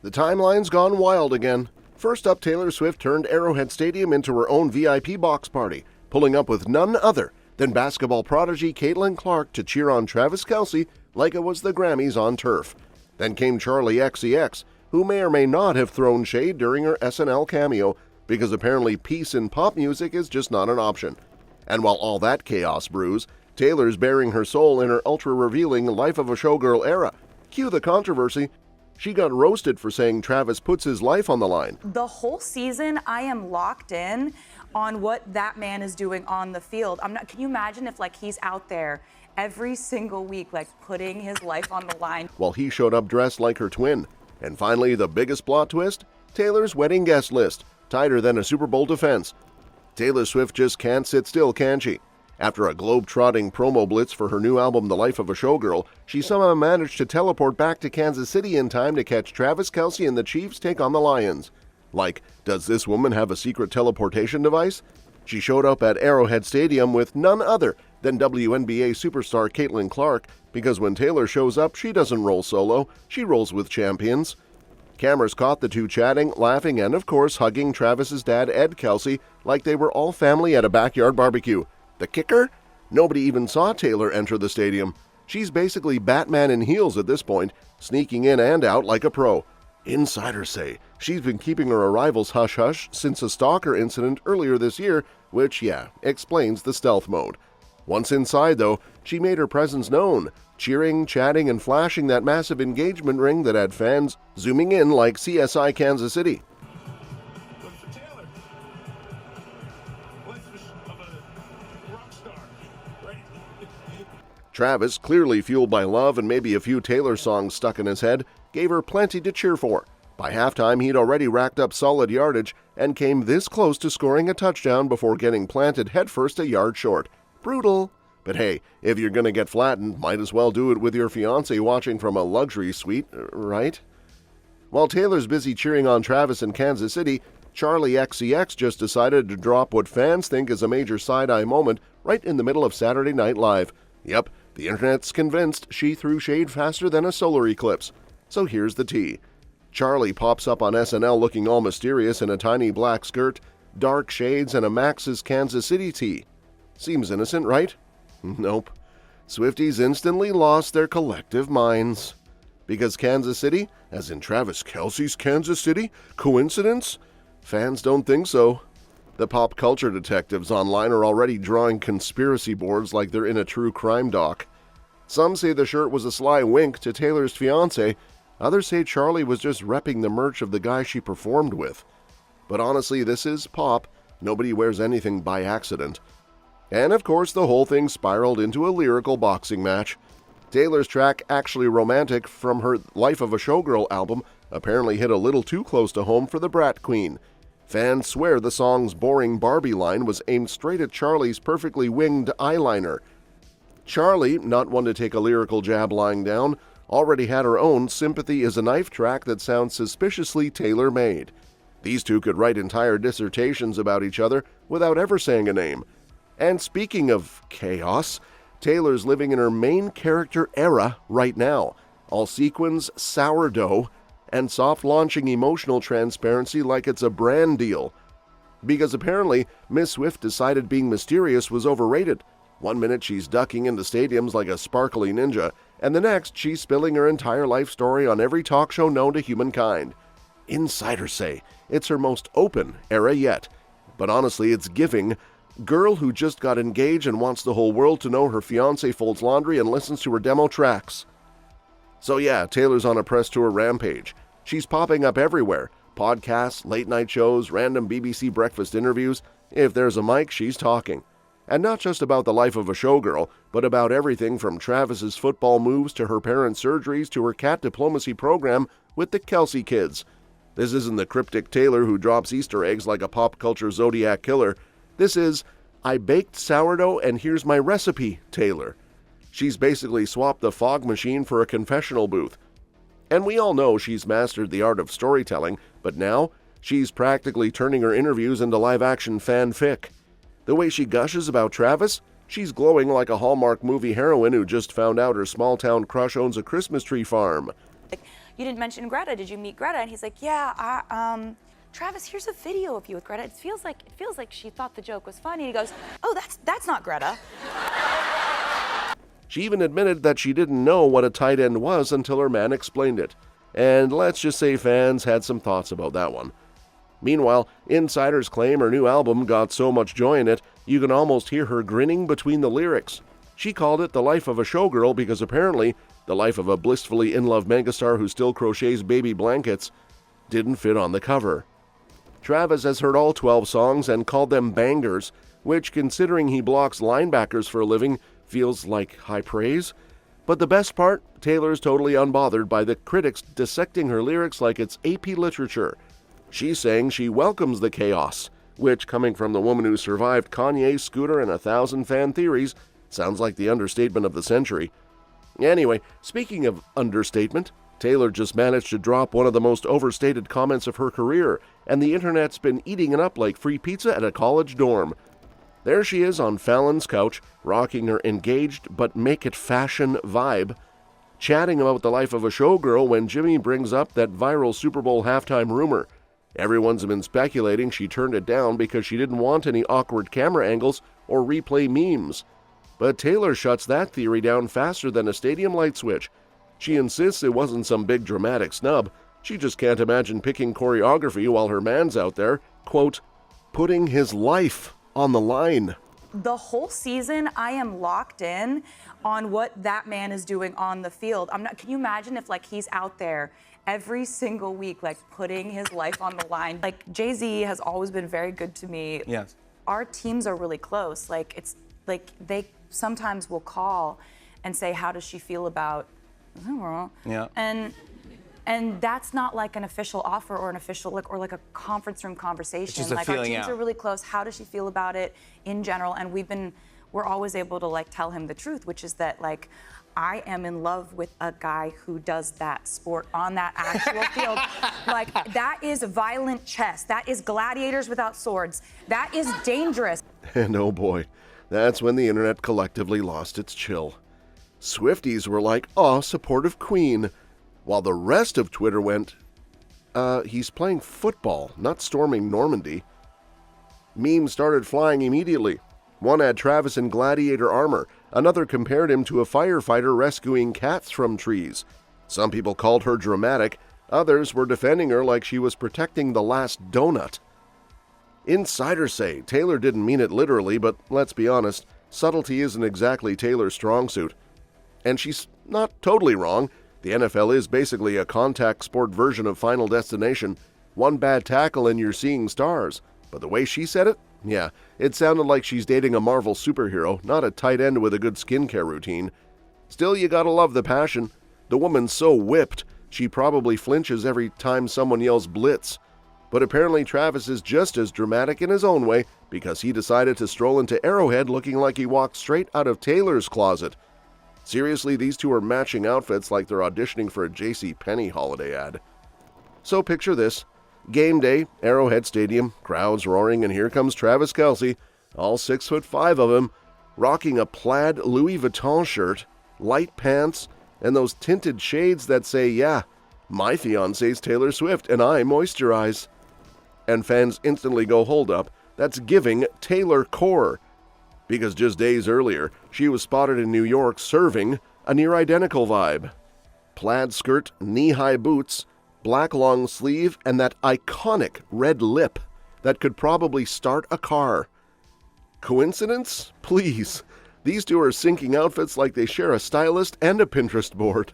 The timeline's gone wild again. First up, Taylor Swift turned Arrowhead Stadium into her own VIP box party, pulling up with none other than basketball prodigy Caitlin Clark to cheer on Travis Kelce like it was the Grammys on turf. Then came Charli XCX, who may or may not have thrown shade during her SNL cameo, because apparently peace in pop music is just not an option. And while all that chaos brews, Taylor's bearing her soul in her ultra-revealing Life of a Showgirl era. Cue the controversy. She got roasted for saying Travis puts his life on the line. The whole season, I am locked in on what that man is doing on the field. Can you imagine if he's out there every single week, putting his life on the line? While he showed up dressed like her twin. And finally, the biggest plot twist? Taylor's wedding guest list, tighter than a Super Bowl defense. Taylor Swift just can't sit still, can she? After a globe-trotting promo blitz for her new album, The Life of a Showgirl, she somehow managed to teleport back to Kansas City in time to catch Travis Kelce and the Chiefs take on the Lions. Does this woman have a secret teleportation device? She showed up at Arrowhead Stadium with none other than WNBA superstar Caitlin Clark, because when Taylor shows up, she doesn't roll solo, she rolls with champions. Cameras caught the two chatting, laughing, and of course hugging Travis's dad, Ed Kelce, like they were all family at a backyard barbecue. The kicker? Nobody even saw Taylor enter the stadium. She's basically Batman in heels at this point, sneaking in and out like a pro. Insiders say she's been keeping her arrivals hush-hush since a stalker incident earlier this year, which, explains the stealth mode. Once inside, though, she made her presence known, cheering, chatting, and flashing that massive engagement ring that had fans zooming in like CSI Kansas City. Travis, clearly fueled by love and maybe a few Taylor songs stuck in his head, gave her plenty to cheer for. By halftime, he'd already racked up solid yardage and came this close to scoring a touchdown before getting planted headfirst a yard short. Brutal. But hey, if you're gonna get flattened, might as well do it with your fiancé watching from a luxury suite, right? While Taylor's busy cheering on Travis in Kansas City, Charli XCX just decided to drop what fans think is a major side-eye moment right in the middle of Saturday Night Live. Yep, the internet's convinced she threw shade faster than a solar eclipse. So here's the tea. Charli pops up on SNL looking all mysterious in a tiny black skirt, dark shades, and a Max's Kansas City tee. Seems innocent, right? Nope. Swifties instantly lost their collective minds. Because Kansas City, as in Travis Kelce's Kansas City, coincidence? Fans don't think so. The pop culture detectives online are already drawing conspiracy boards like they're in a true crime doc. Some say the shirt was a sly wink to Taylor's fiancé. Others say Charli was just repping the merch of the guy she performed with. But honestly, this is pop. Nobody wears anything by accident. And of course, the whole thing spiraled into a lyrical boxing match. Taylor's track, Actually Romantic, from her Life of a Showgirl album, apparently hit a little too close to home for the brat queen. Fans swear the song's boring Barbie line was aimed straight at Charli's perfectly winged eyeliner. Charli, not one to take a lyrical jab lying down, already had her own Sympathy is a Knife track that sounds suspiciously tailor-made. These two could write entire dissertations about each other without ever saying a name. And speaking of chaos, Taylor's living in her main character era right now. All sequins, sourdough, and soft-launching emotional transparency like it's a brand deal. Because apparently, Miss Swift decided being mysterious was overrated. One minute she's ducking into stadiums like a sparkly ninja, and the next she's spilling her entire life story on every talk show known to humankind. Insiders say it's her most open era yet. But honestly, it's giving girl who just got engaged and wants the whole world to know her fiancé folds laundry and listens to her demo tracks. So yeah, Taylor's on a press tour rampage. She's popping up everywhere. Podcasts, late-night shows, random BBC breakfast interviews. If there's a mic, she's talking. And not just about the life of a showgirl, but about everything from Travis's football moves to her parents' surgeries to her cat diplomacy program with the Kelce kids. This isn't the cryptic Taylor who drops Easter eggs like a pop culture Zodiac killer. This is, I baked sourdough and here's my recipe, Taylor. She's basically swapped the fog machine for a confessional booth. And we all know she's mastered the art of storytelling, but now she's practically turning her interviews into live-action fanfic. The way she gushes about Travis, she's glowing like a Hallmark movie heroine who just found out her small-town crush owns a Christmas tree farm. you didn't mention Greta. Did you meet Greta? And he's like, yeah, Travis, here's a video of you with Greta. It feels like she thought the joke was funny. He goes, oh, that's not Greta. She even admitted that she didn't know what a tight end was until her man explained it. And let's just say fans had some thoughts about that one. Meanwhile, insiders claim her new album got so much joy in it, you can almost hear her grinning between the lyrics. She called it The Life of a Showgirl because apparently the life of a blissfully in-love megastar who still crochets baby blankets didn't fit on the cover. Travis has heard all 12 songs and called them bangers, which, considering he blocks linebackers for a living, feels like high praise. But the best part, Taylor's totally unbothered by the critics dissecting her lyrics like it's AP literature. She's saying she welcomes the chaos, which, coming from the woman who survived Kanye, Scooter, and 1,000 fan theories, sounds like the understatement of the century. Anyway, speaking of understatement, Taylor just managed to drop one of the most overstated comments of her career, and the internet's been eating it up like free pizza at a college dorm. There she is on Fallon's couch, rocking her engaged but make it fashion vibe, chatting about the life of a showgirl when Jimmy brings up that viral Super Bowl halftime rumor. Everyone's been speculating she turned it down because she didn't want any awkward camera angles or replay memes. But Taylor shuts that theory down faster than a stadium light switch. She insists it wasn't some big dramatic snub. She just can't imagine picking choreography while her man's out there, quote, putting his life on the line. The whole season, I am locked in on what that man is doing on the field. Can you imagine if he's out there every single week, putting his life on the line? Jay-Z has always been very good to me. Yes. Our teams are really close. They sometimes will call and say, how does she feel about, yeah. And that's not an official offer or an official or a conference room conversation. It's just a our feeling teams out. are really close. How does she feel about it in general? And we're always able to tell him the truth, which is that I am in love with a guy who does that sport on that actual field. That is violent chess. That is gladiators without swords. That is dangerous. And oh boy, that's when the internet collectively lost its chill. Swifties were like, "Aw, supportive queen," while the rest of Twitter went, he's playing football, not storming Normandy. Memes started flying immediately. One had Travis in gladiator armor. Another compared him to a firefighter rescuing cats from trees. Some people called her dramatic. Others were defending her like she was protecting the last donut. Insiders say Taylor didn't mean it literally, but let's be honest, subtlety isn't exactly Taylor's strong suit. And she's not totally wrong. The NFL is basically a contact sport version of Final Destination. One bad tackle and you're seeing stars. But the way she said it, yeah, it sounded like she's dating a Marvel superhero, not a tight end with a good skincare routine. Still, you gotta love the passion. The woman's so whipped, she probably flinches every time someone yells blitz. But apparently Travis is just as dramatic in his own way because he decided to stroll into Arrowhead looking like he walked straight out of Taylor's closet. Seriously, these two are matching outfits like they're auditioning for a JCPenney holiday ad. So picture this. Game day, Arrowhead Stadium, crowds roaring, and here comes Travis Kelce, all 6'5" of him, rocking a plaid Louis Vuitton shirt, light pants, and those tinted shades that say, yeah, my fiance's Taylor Swift and I moisturize. And fans instantly go, hold up, that's giving Taylor core. Because just days earlier, she was spotted in New York serving a near-identical vibe. Plaid skirt, knee-high boots, black long sleeve, and that iconic red lip that could probably start a car. Coincidence? Please. These two are syncing outfits like they share a stylist and a Pinterest board.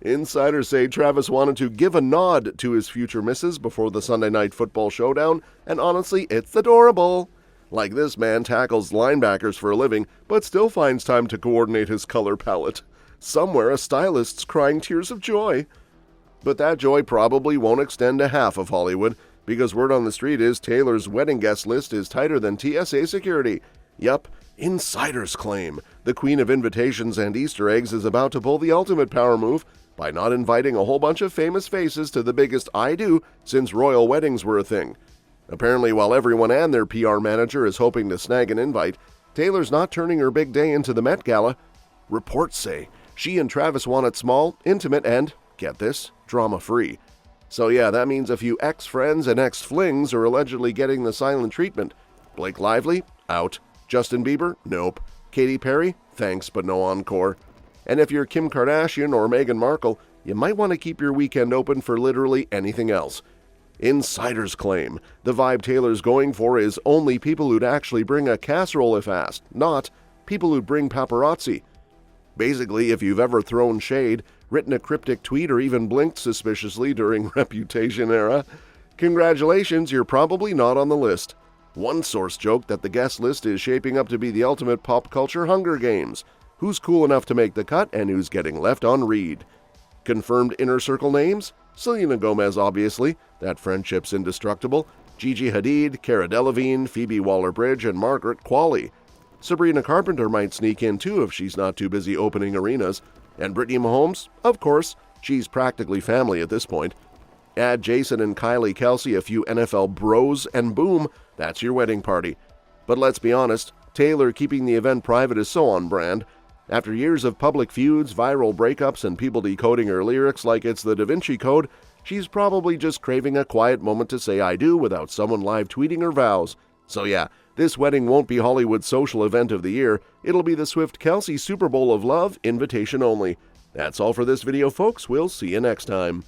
Insiders say Travis wanted to give a nod to his future missus before the Sunday Night Football showdown, and honestly, it's adorable. Like this man tackles linebackers for a living, but still finds time to coordinate his color palette. Somewhere a stylist's crying tears of joy. But that joy probably won't extend to half of Hollywood, because word on the street is Taylor's wedding guest list is tighter than TSA security. Yup, insiders claim the queen of invitations and Easter eggs is about to pull the ultimate power move by not inviting a whole bunch of famous faces to the biggest I do since royal weddings were a thing. Apparently, while everyone and their PR manager is hoping to snag an invite, Taylor's not turning her big day into the Met Gala. Reports say she and Travis want it small, intimate, and, get this, drama-free. So yeah, that means a few ex-friends and ex-flings are allegedly getting the silent treatment. Blake Lively? Out. Justin Bieber? Nope. Katy Perry? Thanks, but no encore. And if you're Kim Kardashian or Meghan Markle, you might want to keep your weekend open for literally anything else. Insiders claim the vibe Taylor's going for is only people who'd actually bring a casserole if asked, not people who'd bring paparazzi. Basically, if you've ever thrown shade, written a cryptic tweet, or even blinked suspiciously during Reputation era, congratulations, you're probably not on the list. One source joked that the guest list is shaping up to be the ultimate pop culture Hunger Games. Who's cool enough to make the cut and who's getting left on read? Confirmed Inner Circle names? Selena Gomez, obviously. That friendship's indestructible. Gigi Hadid, Cara Delevingne, Phoebe Waller-Bridge, and Margaret Qualley. Sabrina Carpenter might sneak in too if she's not too busy opening arenas. And Brittany Mahomes? Of course. She's practically family at this point. Add Jason and Kylie Kelce, a few NFL bros, and boom, that's your wedding party. But let's be honest, Taylor keeping the event private is so on brand. After years of public feuds, viral breakups, and people decoding her lyrics like it's the Da Vinci Code, she's probably just craving a quiet moment to say I do without someone live tweeting her vows. So yeah, this wedding won't be Hollywood's social event of the year. It'll be the Swift-Kelce Super Bowl of love, invitation only. That's all for this video, folks. We'll see you next time.